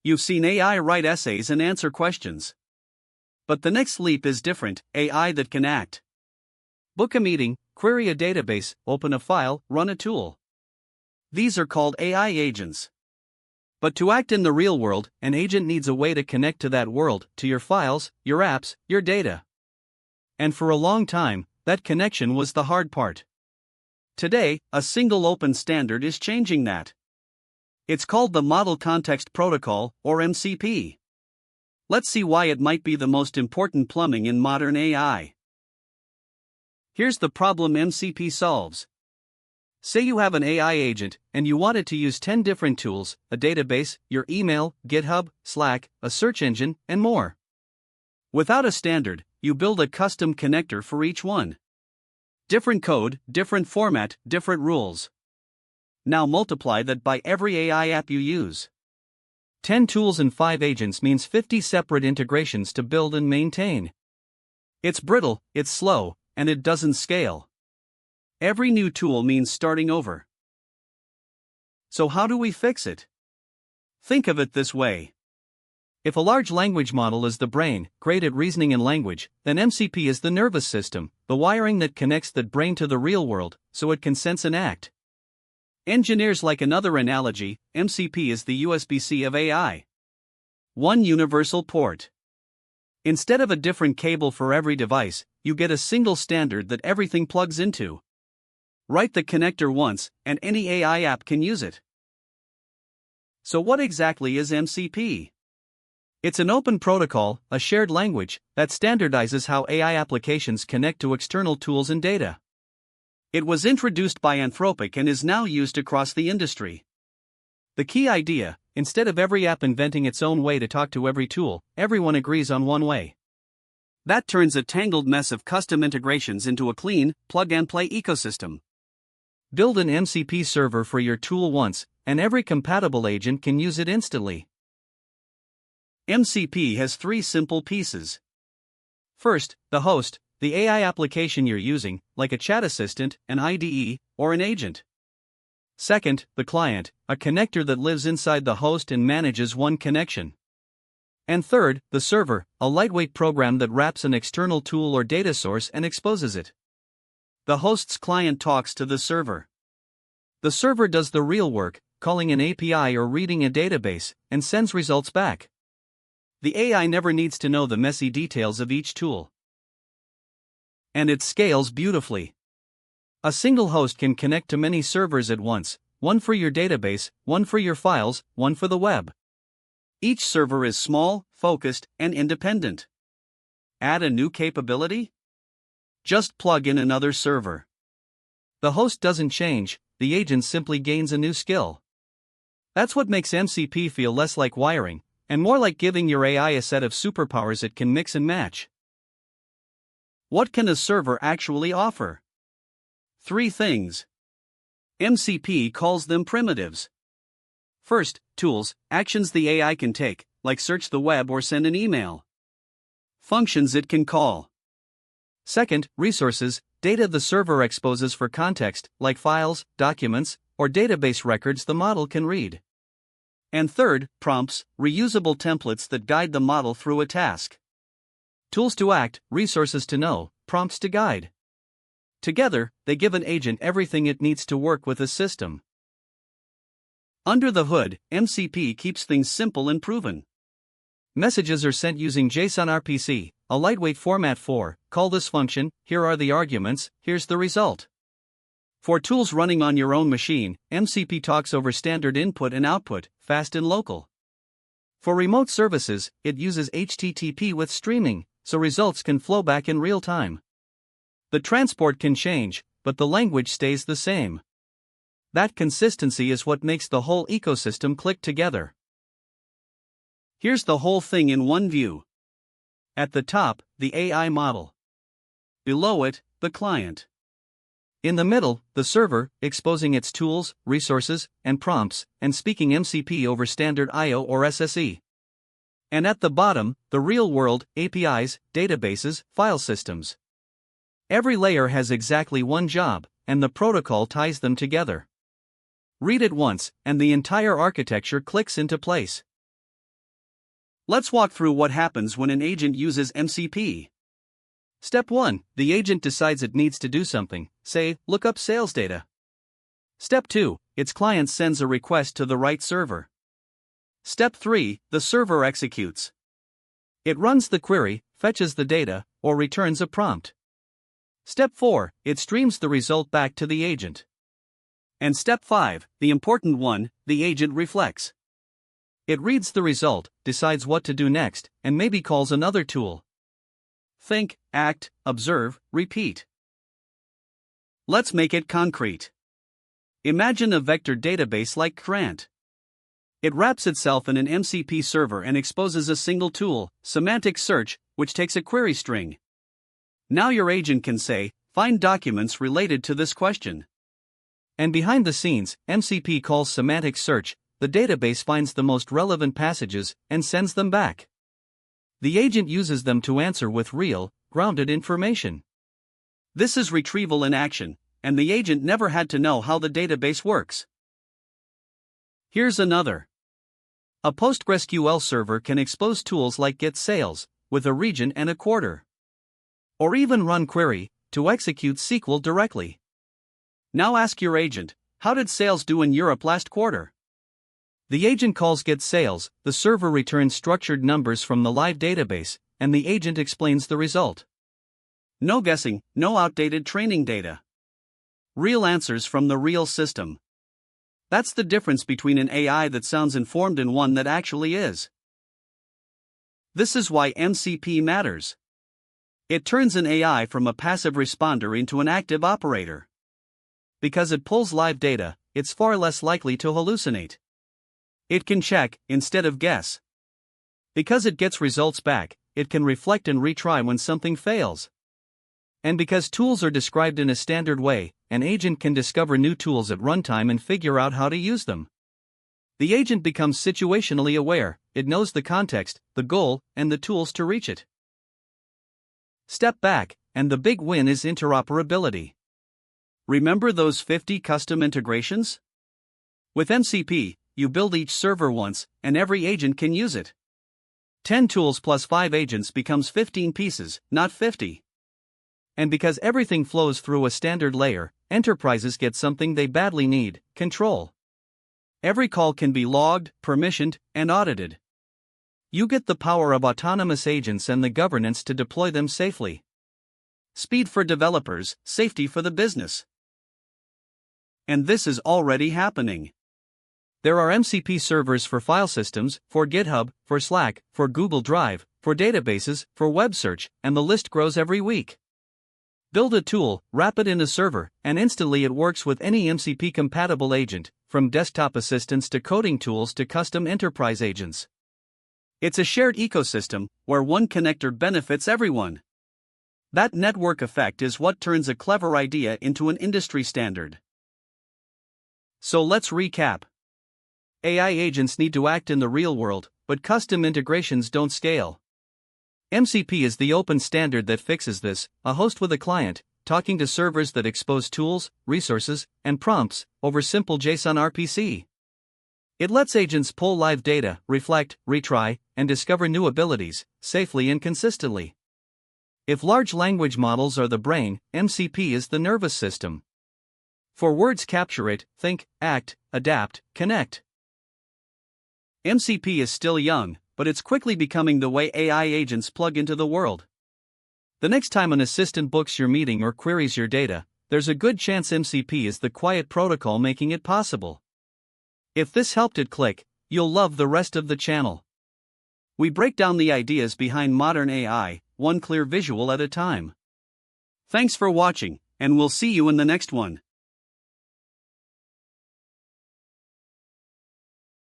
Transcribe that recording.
You've seen AI write essays and answer questions. But the next leap is different: AI that can act. Book a meeting, query a database, open a file, run a tool. These are called AI agents. But to act in the real world, an agent needs a way to connect to that world, to your files, your apps, your data. And for a long time, that connection was the hard part. Today, a single open standard is changing that. It's called the Model Context Protocol, or MCP. Let's see why it might be the most important plumbing in modern AI. Here's the problem MCP solves. Say you have an AI agent, and you want it to use 10 different tools: a database, your email, GitHub, Slack, a search engine, and more. Without a standard, you build a custom connector for each one. Different code, different format, different rules. Now multiply that by every AI app you use. 10 tools and 5 agents means 50 separate integrations to build and maintain. It's brittle, it's slow, and it doesn't scale. Every new tool means starting over. So how do we fix it? Think of it this way. If a large language model is the brain, great at reasoning in language, then MCP is the nervous system, the wiring that connects that brain to the real world, so it can sense and act. Engineers like another analogy: MCP is the USB-C of AI. One universal port. Instead of a different cable for every device, you get a single standard that everything plugs into. Write the connector once, and any AI app can use it. So what exactly is MCP? It's an open protocol, a shared language, that standardizes how AI applications connect to external tools and data. It was introduced by Anthropic and is now used across the industry. The key idea: instead of every app inventing its own way to talk to every tool, everyone agrees on one way. That turns a tangled mess of custom integrations into a clean, plug-and-play ecosystem. Build an MCP server for your tool once, and every compatible agent can use it instantly. MCP has 3 simple pieces. First, the host, the AI application you're using, like a chat assistant, an IDE, or an agent. Second, the client, a connector that lives inside the host and manages one connection. And third, the server, a lightweight program that wraps an external tool or data source and exposes it. The host's client talks to the server. The server does the real work, calling an API or reading a database, and sends results back. The AI never needs to know the messy details of each tool. And it scales beautifully. A single host can connect to many servers at once, one for your database, one for your files, one for the web. Each server is small, focused, and independent. Add a new capability? Just plug in another server. The host doesn't change, the agent simply gains a new skill. That's what makes MCP feel less like wiring, and more like giving your AI a set of superpowers it can mix and match. What can a server actually offer? 3 things. MCP calls them primitives. First, tools, actions the AI can take, like search the web or send an email. Functions it can call. Second, resources, data the server exposes for context, like files, documents, or database records the model can read. And third, prompts, reusable templates that guide the model through a task. Tools to act, resources to know, prompts to guide. Together, they give an agent everything it needs to work with a system. Under the hood, MCP keeps things simple and proven. Messages are sent using JSON-RPC, a lightweight format for, call this function, here are the arguments, here's the result. For tools running on your own machine, MCP talks over standard input and output, fast and local. For remote services, it uses HTTP with streaming, so results can flow back in real time. The transport can change, but the language stays the same. That consistency is what makes the whole ecosystem click together. Here's the whole thing in one view. At the top, the AI model. Below it, the client. In the middle, the server, exposing its tools, resources, and prompts, and speaking MCP over standard I/O or SSE. And at the bottom, the real world, APIs, databases, file systems. Every layer has exactly one job, and the protocol ties them together. Read it once, and the entire architecture clicks into place. Let's walk through what happens when an agent uses MCP. Step 1. The agent decides it needs to do something, say, look up sales data. Step 2. Its client sends a request to the right server. Step 3. The server executes. It runs the query, fetches the data, or returns a prompt. Step 4. It streams the result back to the agent. And Step 5, the important one, the agent reflects. It reads the result, decides what to do next, and maybe calls another tool. Think, act, observe, repeat. Let's make it concrete. Imagine a vector database like Qdrant. It wraps itself in an MCP server and exposes a single tool, semantic search, which takes a query string. Now your agent can say, find documents related to this question. And behind the scenes, MCP calls semantic search, the database finds the most relevant passages and sends them back. The agent uses them to answer with real, grounded information. This is retrieval in action, and the agent never had to know how the database works. Here's another. A PostgreSQL server can expose tools like get sales, with a region and a quarter. Or even run query, to execute SQL directly. Now ask your agent, how did sales do in Europe last quarter? The agent calls get sales, the server returns structured numbers from the live database, and the agent explains the result. No guessing, no outdated training data. Real answers from the real system. That's the difference between an AI that sounds informed and one that actually is. This is why MCP matters. It turns an AI from a passive responder into an active operator. Because it pulls live data, it's far less likely to hallucinate. It can check, instead of guess. Because it gets results back, it can reflect and retry when something fails. And because tools are described in a standard way, an agent can discover new tools at runtime and figure out how to use them. The agent becomes situationally aware, it knows the context, the goal, and the tools to reach it. Step back, and the big win is interoperability. Remember those 50 custom integrations? With MCP, you build each server once, and every agent can use it. 10 tools plus 5 agents becomes 15 pieces, not 50. And because everything flows through a standard layer, enterprises get something they badly need: control. Every call can be logged, permissioned, and audited. You get the power of autonomous agents and the governance to deploy them safely. Speed for developers, safety for the business. And this is already happening. There are MCP servers for file systems, for GitHub, for Slack, for Google Drive, for databases, for web search, and the list grows every week. Build a tool, wrap it in a server, and instantly it works with any MCP-compatible agent, from desktop assistants to coding tools to custom enterprise agents. It's a shared ecosystem, where one connector benefits everyone. That network effect is what turns a clever idea into an industry standard. So let's recap. AI agents need to act in the real world, but custom integrations don't scale. MCP is the open standard that fixes this, a host with a client, talking to servers that expose tools, resources, and prompts over simple JSON-RPC. It lets agents pull live data, reflect, retry, and discover new abilities, safely and consistently. If large language models are the brain, MCP is the nervous system. For words capture it, think, act, adapt, connect. MCP is still young, but it's quickly becoming the way AI agents plug into the world. The next time an assistant books your meeting or queries your data, there's a good chance MCP is the quiet protocol making it possible. If this helped it click, you'll love the rest of the channel. We break down the ideas behind modern AI, one clear visual at a time. Thanks for watching, and we'll see you in the next one.